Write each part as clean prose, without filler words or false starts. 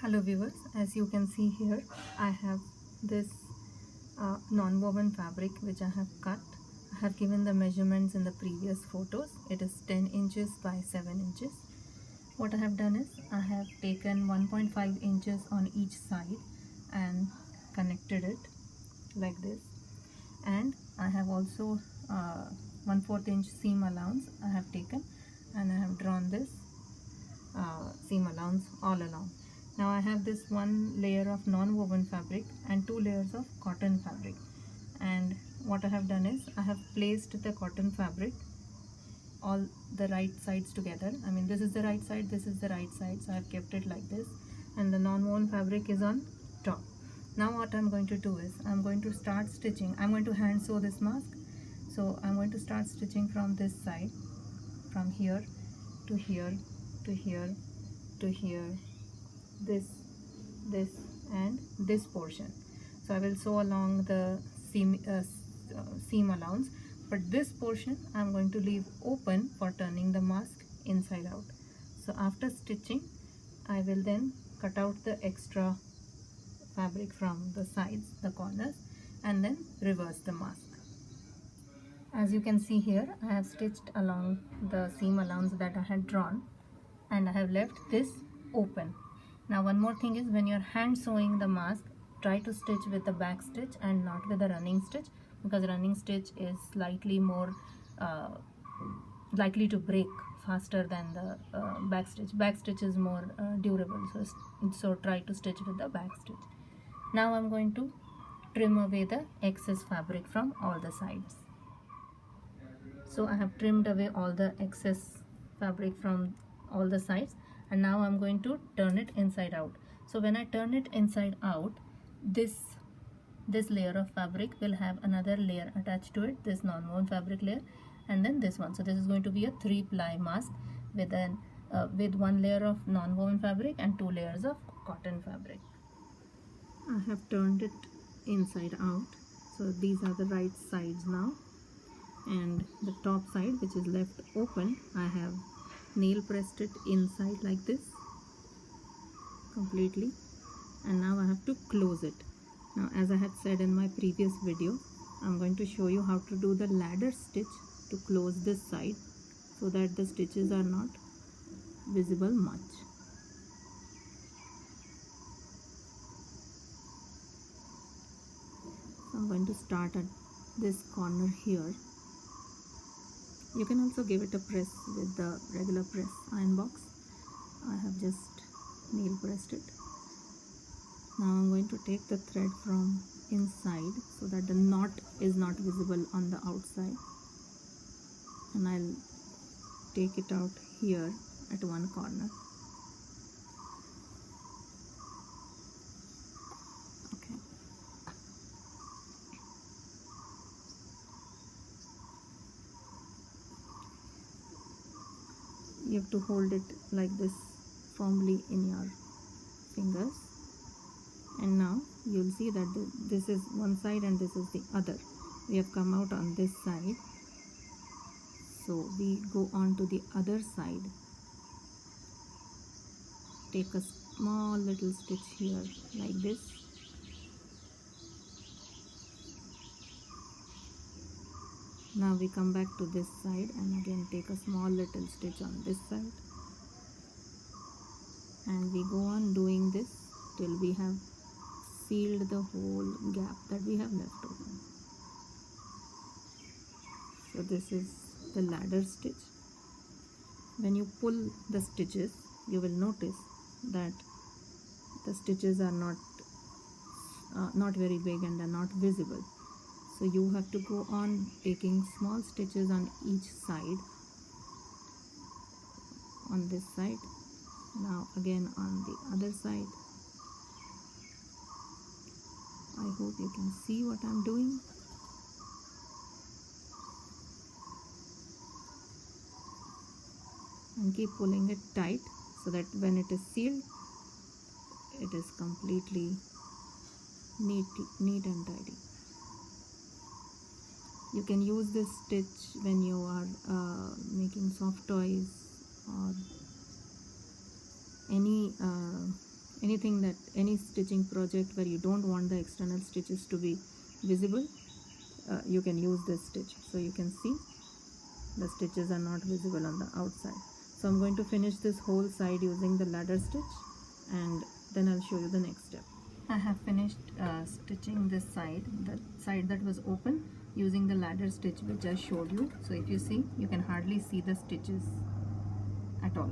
Hello viewers, as you can see here I have this non-woven fabric which I have cut. I have given the measurements in the previous photos. It is 10 inches by 7 inches. What I have done is I have taken 1.5 inches on each side and connected it like this, and I have also 1/4 inch seam allowance I have taken, and I have drawn this seam allowance all along. Now I have this one layer of non-woven fabric and two layers of cotton fabric, and what I have done is I have placed the cotton fabric all the right sides together. I mean, this is the right side, this is the right side, so I have kept it like this, and the non-woven fabric is on top. Now what I'm going to do is I'm going to start stitching. I'm going to hand sew this mask, so I'm going to start stitching from this side, from here to here to here to here, this and this portion. So I will sew along the seam allowance, but this portion I'm going to leave open for turning the mask inside out. So after stitching I will then cut out the extra fabric from the sides, the corners, and then reverse the mask. As you can see here, I have stitched along the seam allowance that I had drawn, and I have left this open. Now one more thing is, when you're hand sewing the mask, try to stitch with the back stitch and not with the running stitch, because running stitch is slightly more likely to break faster than the back stitch. Back stitch is more durable, so try to stitch with the back stitch. Now I'm going to trim away the excess fabric from all the sides. So I have trimmed away all the excess fabric from all the sides, and now I'm going to turn it inside out. So when I turn it inside out, this layer of fabric will have another layer attached to it, this non-woven fabric layer, and then this one. So this is going to be a 3-ply mask with one layer of non-woven fabric and 2 layers of cotton fabric. I have turned it inside out, so these are the right sides now, and the top side, which is left open, I have nail pressed it inside like this completely, and now I have to close it. Now, as I had said in my previous video, I'm going to show you how to do the ladder stitch to close this side so that the stitches are not visible much. So I'm going to start at this corner here. You can also give it a press with the regular press iron box. I have just nail pressed it. Now I'm going to take the thread from inside so that the knot is not visible on the outside, and I'll take it out here at one corner. Okay. You have to hold it like this firmly in your fingers, and now you'll see that this is one side and this is the other. We have come out on this side, so we go on to the other side. Take a small little stitch here like this, now we come back to this side and again take a small little stitch on this side, and we go on doing this till we have sealed the whole gap that we have left open. So this is the ladder stitch. When you pull the stitches, you will notice that the stitches are not very big and are not visible. So you have to go on taking small stitches on each side. On this side, now again on the other side. I hope you can see what I'm doing. And keep pulling it tight so that when it is sealed, it is completely neat and tidy. You can use this stitch when you are making soft toys or any anything that any stitching project where you don't want the external stitches to be visible, you can use this stitch. So you can see the stitches are not visible on the outside. So I'm going to finish this whole side using the ladder stitch, and then I'll show you the next step. I have finished stitching this side, the side that was open, using the ladder stitch which I showed you. So if you see, you can hardly see the stitches at all.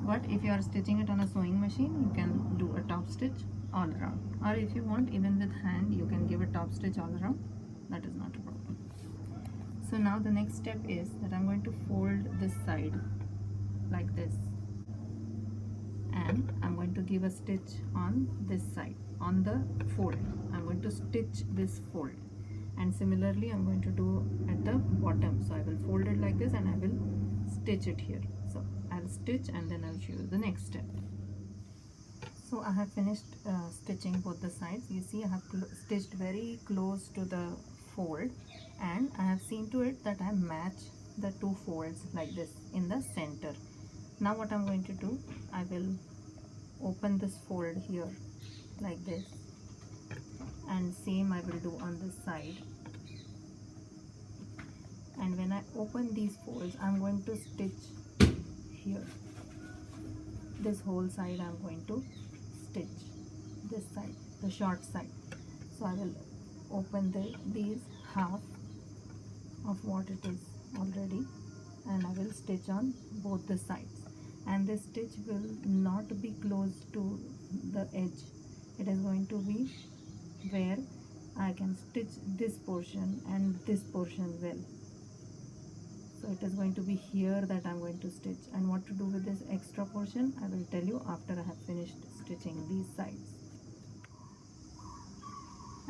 But if you are stitching it on a sewing machine, you can do a top stitch all around, or if you want, even with hand, you can give a top stitch all around. That is not a problem. So now the next step is that I'm going to fold this side like this, and I'm going to give a stitch on this side, on the fold. I'm going to stitch this fold, and similarly I'm going to do at the bottom. So I will fold it like this and I will stitch it here. So I'll stitch and then I'll show you the next step. So I have finished stitching both the sides. You see I have stitched very close to the fold, and I have seen to it that I match the two folds like this in the center. Now what I'm going to do, I will open this fold here like this, and same I will do on this side. And when I open these folds, I'm going to stitch here. This whole side I'm going to stitch this side, the short side. So I will open these half of what it is already, and I will stitch on both the sides. And this stitch will not be close to the edge. It is going to be where I can stitch this portion and this portion well. So it is going to be here that I'm going to stitch, and what to do with this extra portion I will tell you after I have finished stitching these sides.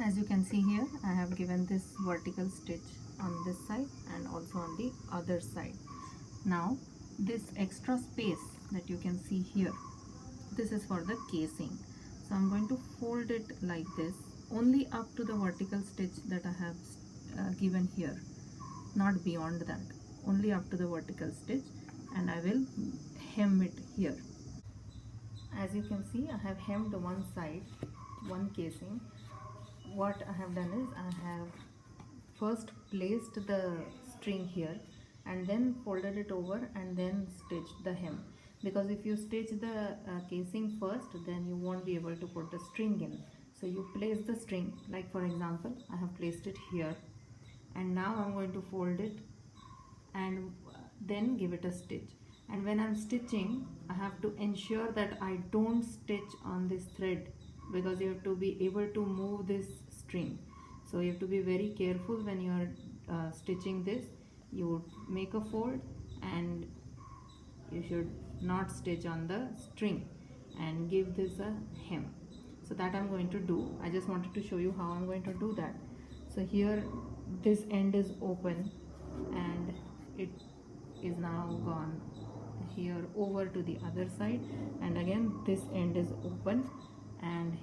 As you can see here, I have given this vertical stitch on this side and also on the other side. Now this extra space that you can see here, this is for the casing. So I'm going to fold it like this, only up to the vertical stitch that I have given here, not beyond that, only up to the vertical stitch, and I will hem it here. As you can see, I have hemmed one side, one casing. What I have done is I have first placed the string here and then folded it over and then stitched the hem, because if you stitch the casing first, then you won't be able to put the string in. So you place the string, like for example I have placed it here, and now I'm going to fold it and then give it a stitch. And when I'm stitching, I have to ensure that I don't stitch on this thread, because you have to be able to move this string. So you have to be very careful when you are stitching this. You make a fold and you should not stitch on the string and give this a hem. So that I'm going to do. I just wanted to show you how I'm going to do that. So here this end is open and it is now gone here over to the other side, and again this end is open, and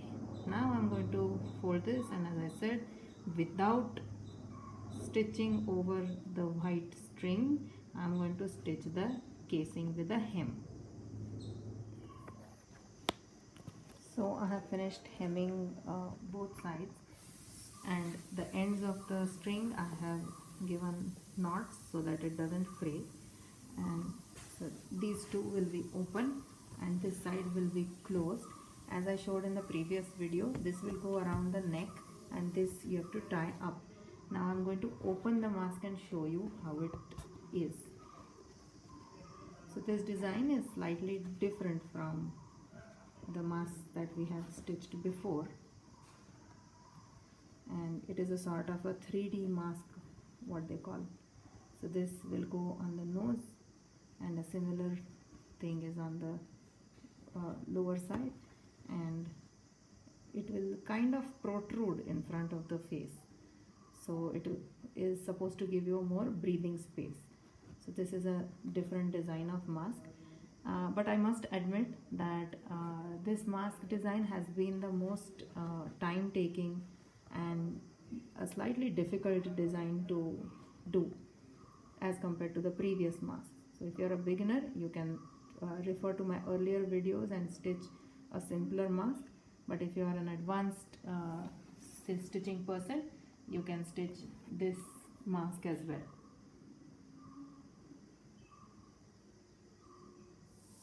now I'm going to fold this, and as I said, without stitching over the white string, I'm going to stitch the casing with a hem. So I have finished hemming both sides, and the ends of the string I have given knots so that it doesn't fray, and so these two will be open and this side will be closed. As I showed in the previous video, this will go around the neck and this you have to tie up. Now I'm going to open the mask and show you how it is. So this design is slightly different from the mask that we have stitched before, and it is a sort of a 3D mask, what they call. So this will go on the nose, and a similar thing is on the lower side, and it will kind of protrude in front of the face. So it is supposed to give you a more breathing space. So this is a different design of mask. But I must admit that this mask design has been the most time taking and a slightly difficult design to do as compared to the previous mask. So if you're a beginner, you can refer to my earlier videos and stitch a simpler mask, but if you are an advanced stitching person, you can stitch this mask as well.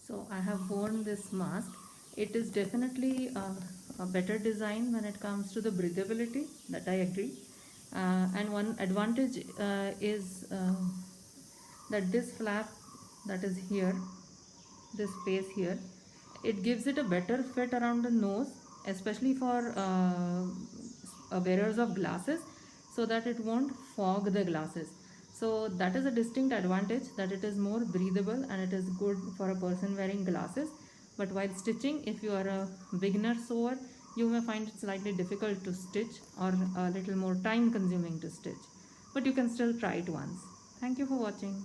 So I have worn this mask. It is definitely a better design when it comes to the breathability, that I agree. And one advantage is that this flap that is here, this space here, it gives it a better fit around the nose, especially for wearers of glasses, so that it won't fog the glasses. So that is a distinct advantage, that it is more breathable and it is good for a person wearing glasses. But while stitching, if you are a beginner sewer, you may find it slightly difficult to stitch or a little more time consuming to stitch, but you can still try it once. Thank you for watching.